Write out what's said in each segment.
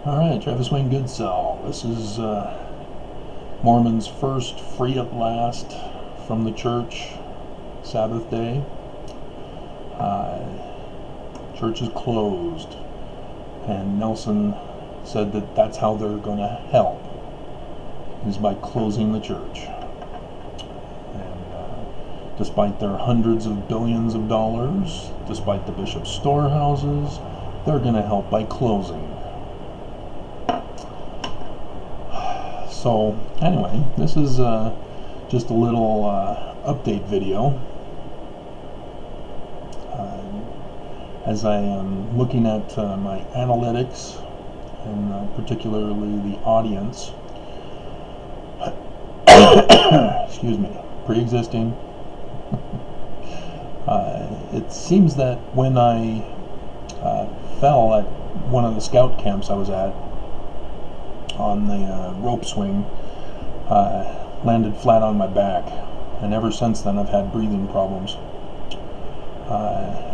Alright, Travis Wayne Goodsell. This is Mormon's first free at last from the church Sabbath day. Church is closed, and Nelson said that that's how they're going to help, is by closing the church. And despite their hundreds of billions of dollars, despite the bishop's storehouses, they're going to help by closing. So anyway, this is just a little update video as I am looking at my analytics and particularly the audience. Excuse me, pre-existing. It seems that when I fell at one of the scout camps I was at on the rope swing, landed flat on my back, and ever since then I've had breathing problems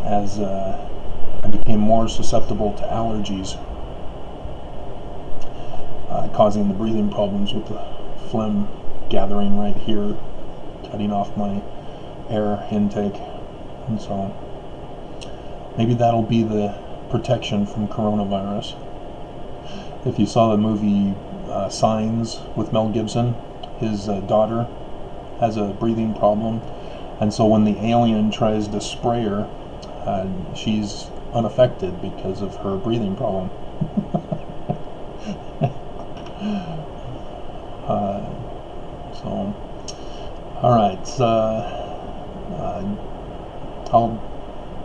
as I became more susceptible to allergies, causing the breathing problems with the phlegm gathering right here, cutting off my air intake. And so maybe that'll be the protection from coronavirus. If you saw the movie Signs with Mel Gibson, his daughter has a breathing problem, and so when the alien tries to spray her, she's unaffected because of her breathing problem. So, alright, I'll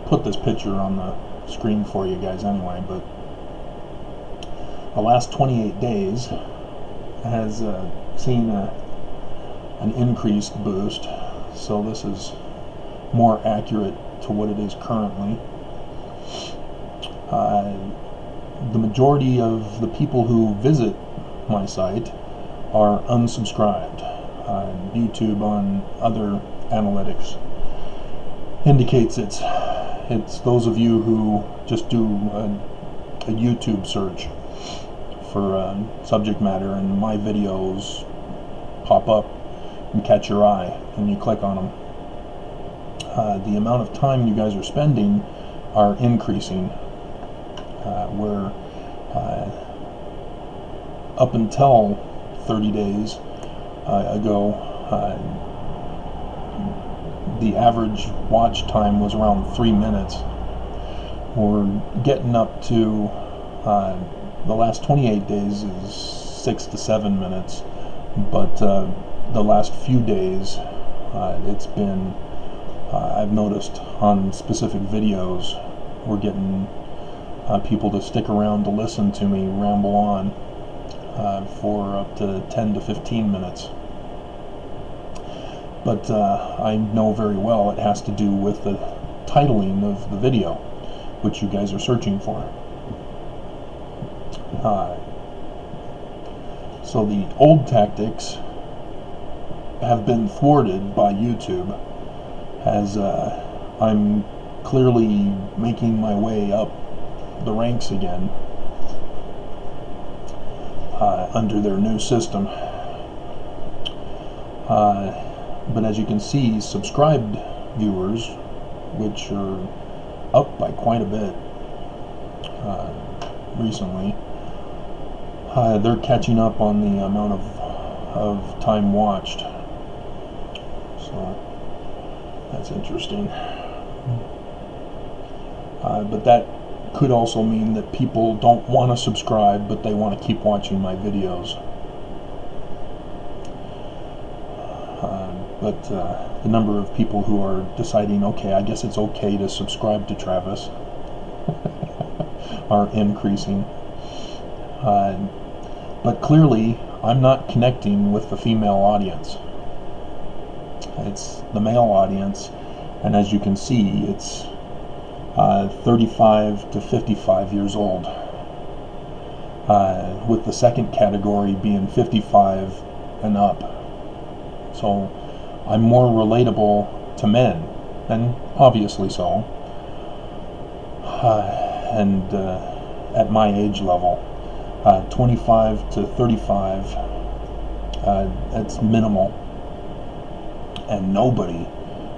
put this picture on the screen for you guys anyway, but the last 28 days has seen an increased boost, so this is more accurate to what it is currently. The majority of the people who visit my site are unsubscribed. YouTube on other analytics indicates it's those of you who just do a YouTube search for subject matter, and my videos pop up and catch your eye and you click on them. The amount of time you guys are spending are increasing, where up until 30 days ago, the average watch time was around 3 minutes. We're getting up to the last 28 days is 6 to 7 minutes, but the last few days it's been, I've noticed on specific videos, we're getting people to stick around to listen to me ramble on for up to 10 to 15 minutes. But I know very well it has to do with the titling of the video, which you guys are searching for. So the old tactics have been thwarted by YouTube, as I'm clearly making my way up the ranks again under their new system. But as you can see, subscribed viewers, which are up by quite a bit recently, they're catching up on the amount of time watched. So that's interesting. But that could also mean that people don't want to subscribe, but they want to keep watching my videos. But the number of people who are deciding, okay, I guess it's okay to subscribe to Travis, are increasing. But clearly, I'm not connecting with the female audience. It's the male audience, and as you can see, it's 35 to 55 years old, with the second category being 55 and up. So I'm more relatable to men, and obviously so, and at my age level. 25 to 35, that's minimal, and nobody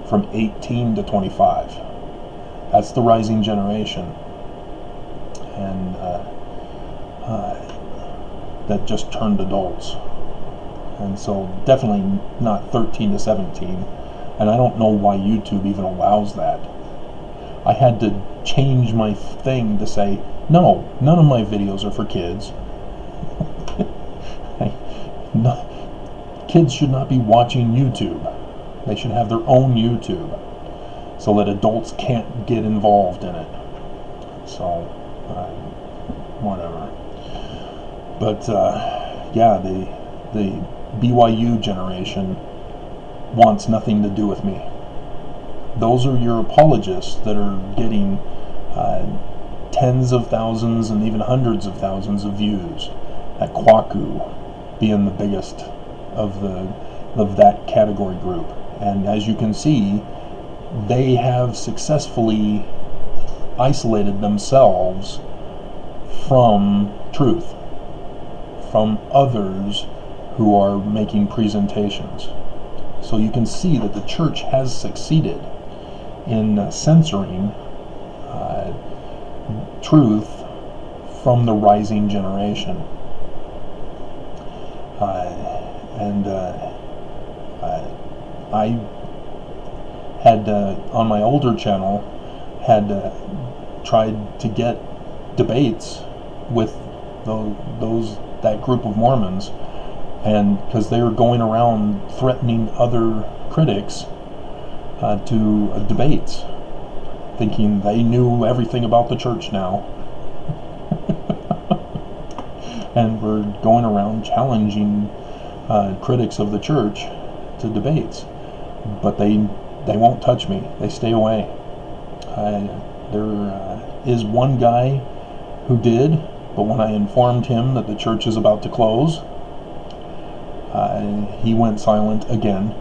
from 18 to 25. That's the rising generation, and that just turned adults. And so definitely not 13 to 17, and I don't know why YouTube even allows that. I had to change my thing to say, no, none of my videos are for kids. No, kids should not be watching YouTube. They should have their own YouTube, so that adults can't get involved in it. So, whatever. But yeah, the BYU generation wants nothing to do with me. Those are your apologists that are getting tens of thousands and even hundreds of thousands of views. At Kwaku being the biggest of that category group. And as you can see, they have successfully isolated themselves from truth, from others who are making presentations. So you can see that the church has succeeded in censoring truth from the rising generation. I had on my older channel had tried to get debates with that group of Mormons, and because they were going around threatening other critics to debates, thinking they knew everything about the church now, and were going around challenging critics of the church to debates. But they won't touch me. They stay away. There is one guy who did, but when I informed him that the church is about to close, he went silent again.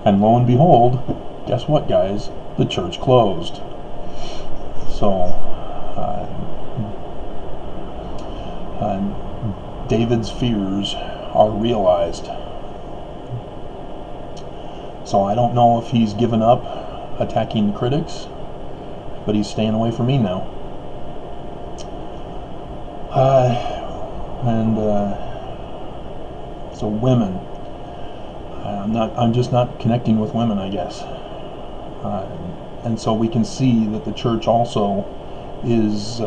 And lo and behold, guess what, guys? The church closed. So, David's fears are realized. So I don't know if he's given up attacking critics, but he's staying away from me now. So women, I'm just not connecting with women, I guess. And so we can see that the church also is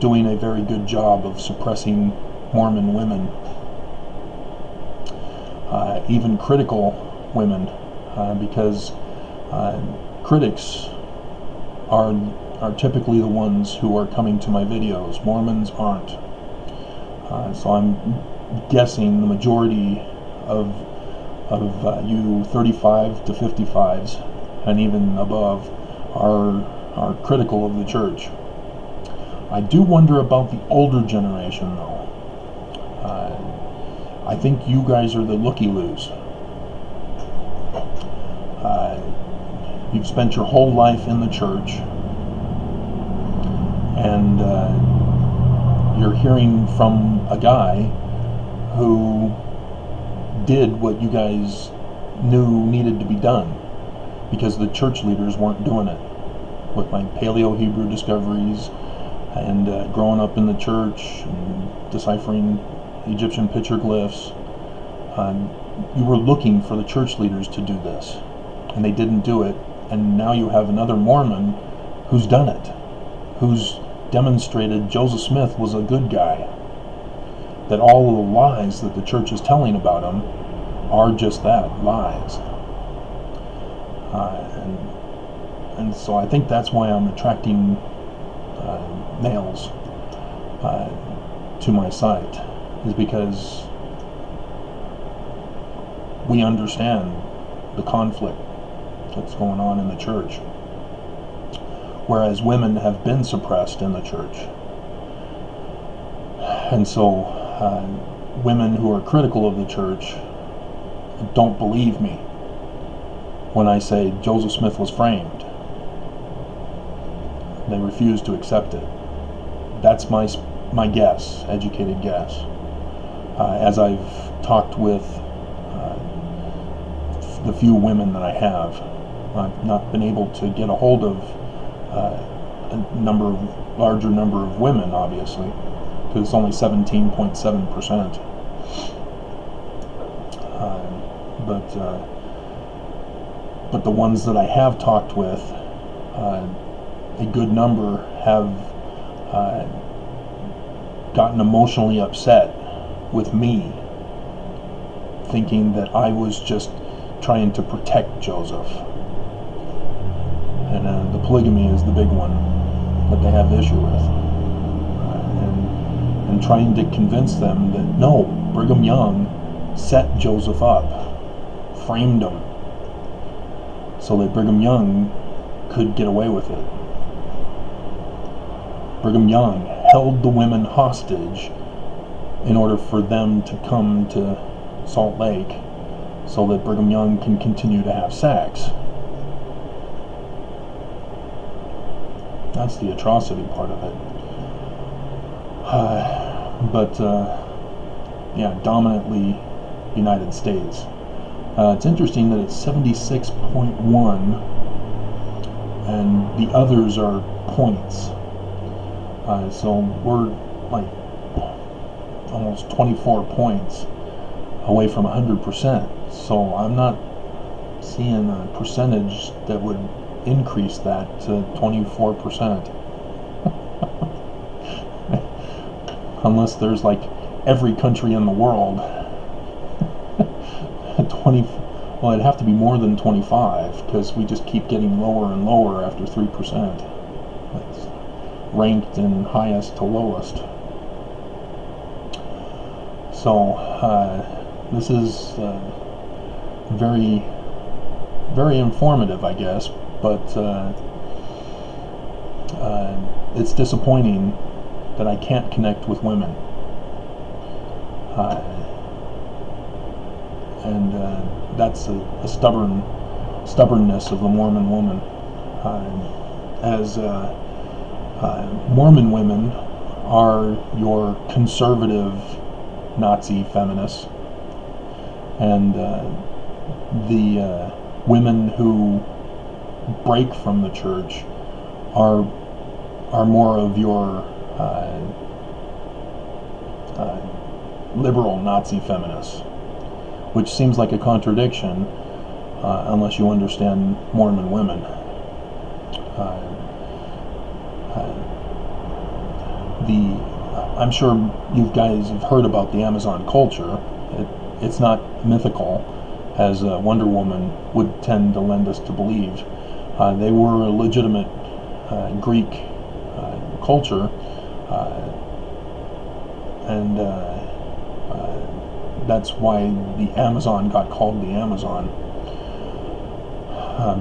doing a very good job of suppressing Mormon women, even critical women, because critics are typically the ones who are coming to my videos. Mormons aren't. So I'm guessing the majority of you 35 to 55s and even above are critical of the church. I do wonder about the older generation, though. I think you guys are the looky-loos. You've spent your whole life in the church, and you're hearing from a guy who did what you guys knew needed to be done, because the church leaders weren't doing it. With my Paleo-Hebrew discoveries and growing up in the church and deciphering Egyptian petroglyphs, you were looking for the church leaders to do this, and they didn't do it. And now you have another Mormon who's done it, who's demonstrated Joseph Smith was a good guy, that all of the lies that the church is telling about him are just that, lies. And so I think that's why I'm attracting males to my site, is because we understand the conflict that's going on in the church, whereas women have been suppressed in the church. And so women who are critical of the church don't believe me when I say Joseph Smith was framed. They refuse to accept it. That's my my guess, educated guess. As I've talked with the few women that I have, I've not been able to get a hold of a larger number of women, obviously, because it's only 17.7%. But the ones that I have talked with, a good number have gotten emotionally upset with me, thinking that I was just trying to protect Joseph. And the polygamy is the big one that they have issue with. And trying to convince them that no, Brigham Young set Joseph up, framed him, so that Brigham Young could get away with it. Brigham Young held the women hostage in order for them to come to Salt Lake so that Brigham Young can continue to have sex. That's the atrocity part of it. Dominantly United States. It's interesting that it's 76.1 and the others are points. So we're like almost 24 points away from 100%. So I'm not seeing a percentage that would increase that to 24%. Unless there's like every country in the world. Well, it'd have to be more than 25, because we just keep getting lower and lower after 3%. It's ranked in highest to lowest. So this is very, very informative, I guess, but it's disappointing that I can't connect with women. And that's a stubbornness of the Mormon woman. As Mormon women are your conservative Nazi feminists, and the women who break from the church are more of your liberal Nazi feminists, which seems like a contradiction unless you understand Mormon women. I'm sure you guys have heard about the Amazon culture. It's not mythical, as Wonder Woman would tend to lend us to believe. They were a legitimate Greek culture, and that's why the Amazon got called the Amazon.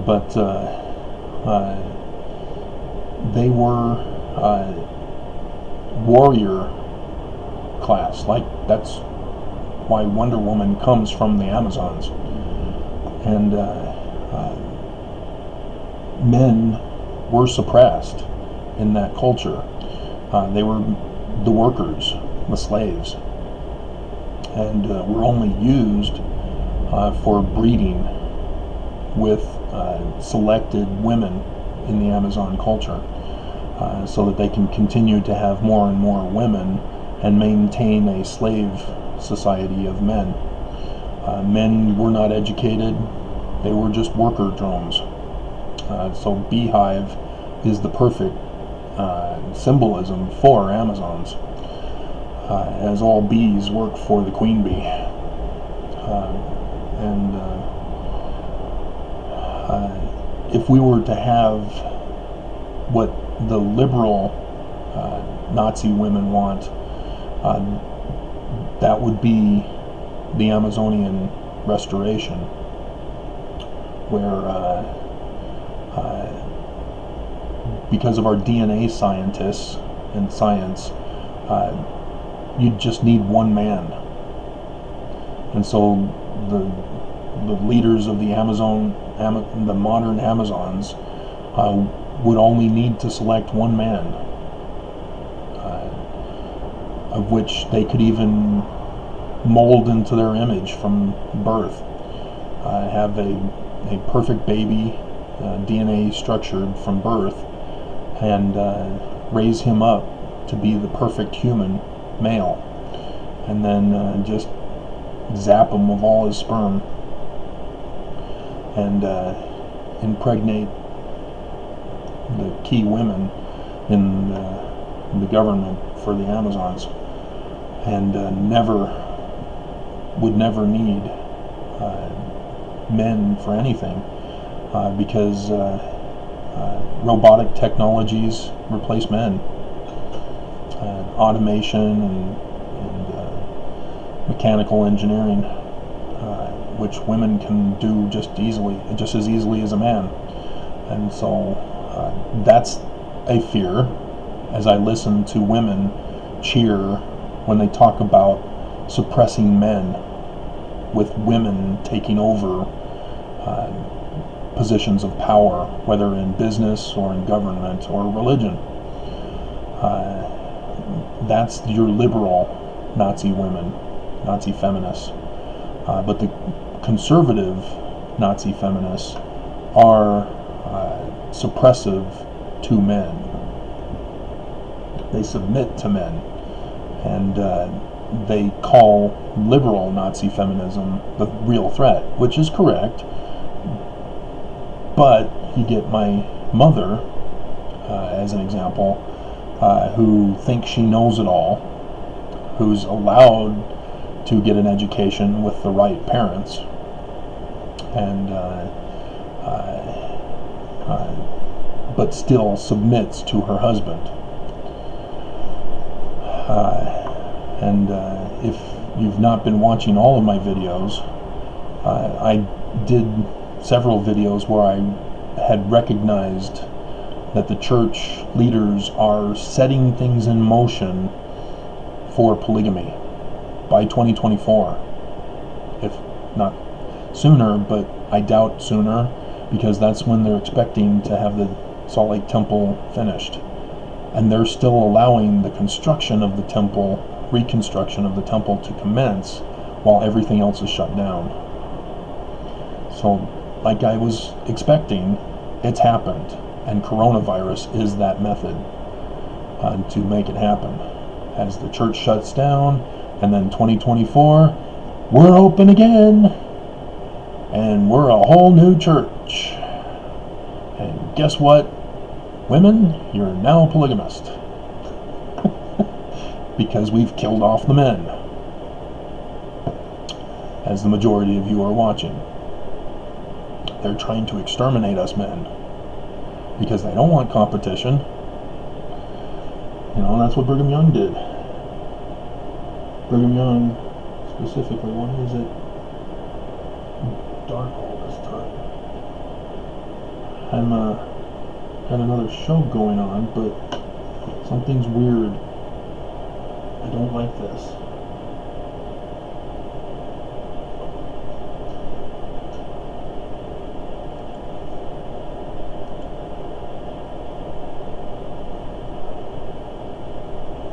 But they were warrior class. Like, that's why Wonder Woman comes from the Amazons. And men were suppressed in that culture. They were the workers, the slaves, and were only used for breeding with selected women in the Amazon culture, so that they can continue to have more and more women and maintain a slave society of men. Men were not educated, they were just worker drones. So beehive is the perfect symbolism for Amazons, as all bees work for the queen bee. If we were to have what the liberal Nazi women want, that would be the Amazonian restoration, where because of our DNA scientists and science, you just need one man, and so the leaders of the the modern Amazons would only need to select one man. of which they could even mold into their image from birth. Have a perfect baby, DNA structured from birth, and raise him up to be the perfect human male, and then just zap him of all his sperm and impregnate the key women in the government for the Amazons, and would never need men for anything, because robotic technologies replace men, automation and mechanical engineering, which women can do just as easily as a man. And so that's a fear, as I listen to women cheer when they talk about suppressing men, with women taking over positions of power, whether in business or in government or religion. That's your liberal Nazi women, Nazi feminists. But the conservative Nazi feminists are suppressive to men. They submit to men, and they call liberal Nazi feminism the real threat, which is correct. But you get my mother, as an example, who thinks she knows it all, who's allowed to get an education with the right parents, and but still submits to her husband. And if you've not been watching all of my videos, I did several videos where I had recognized that the church leaders are setting things in motion for polygamy by 2024, if not sooner, but I doubt sooner, because that's when they're expecting to have the Salt Lake Temple finished, and they're still allowing the construction of the temple, reconstruction of the temple, to commence while everything else is shut down. So, like I was expecting, it's happened, and coronavirus is that method to make it happen. As the church shuts down, and then 2024, we're open again, and we're a whole new church. And guess what? Women, you're now a polygamist. Because we've killed off the men, as the majority of you are watching. They're trying to exterminate us men, because they don't want competition. You know, that's what Brigham Young did. Brigham Young, specifically, what is it? Dark all this time. I'm got another show going on, but something's weird. I don't like this.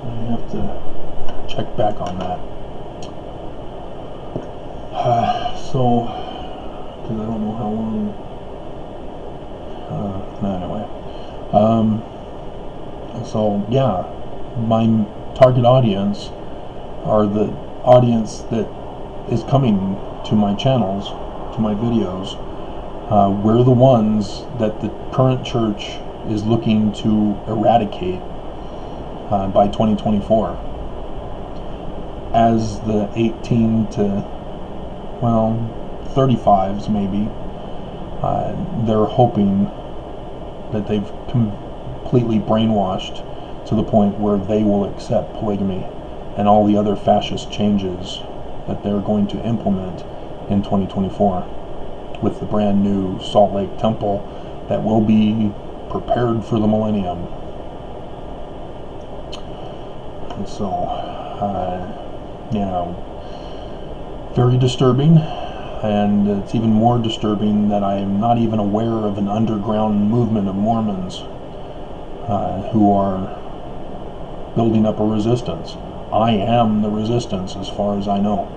I have to check back on that. So, because I don't know how long. Anyway. So, yeah, my target audience are the audience that is coming to my channels, to my videos. We're the ones that the current church is looking to eradicate by 2024. As the 18 to, 35s maybe, they're hoping that they've completely brainwashed to the point where they will accept polygamy and all the other fascist changes that they're going to implement in 2024 with the brand new Salt Lake Temple that will be prepared for the millennium. And so, very disturbing, and it's even more disturbing that I am not even aware of an underground movement of Mormons who are building up a resistance. I am the resistance as far as I know.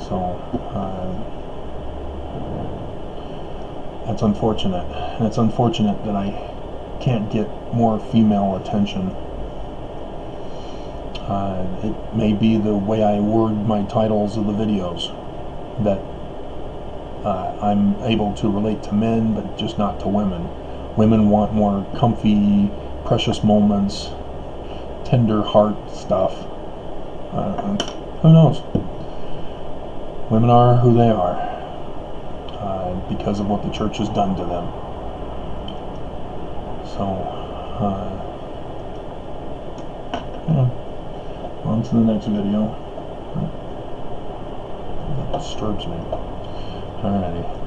So that's unfortunate. And it's unfortunate that I can't get more female attention. It may be the way I word my titles of the videos that I'm able to relate to men, but just not to women. Women want more comfy, precious moments, tender heart stuff. Who knows? Women are who they are because of what the church has done to them. So, on to the next video. That disturbs me. Alrighty.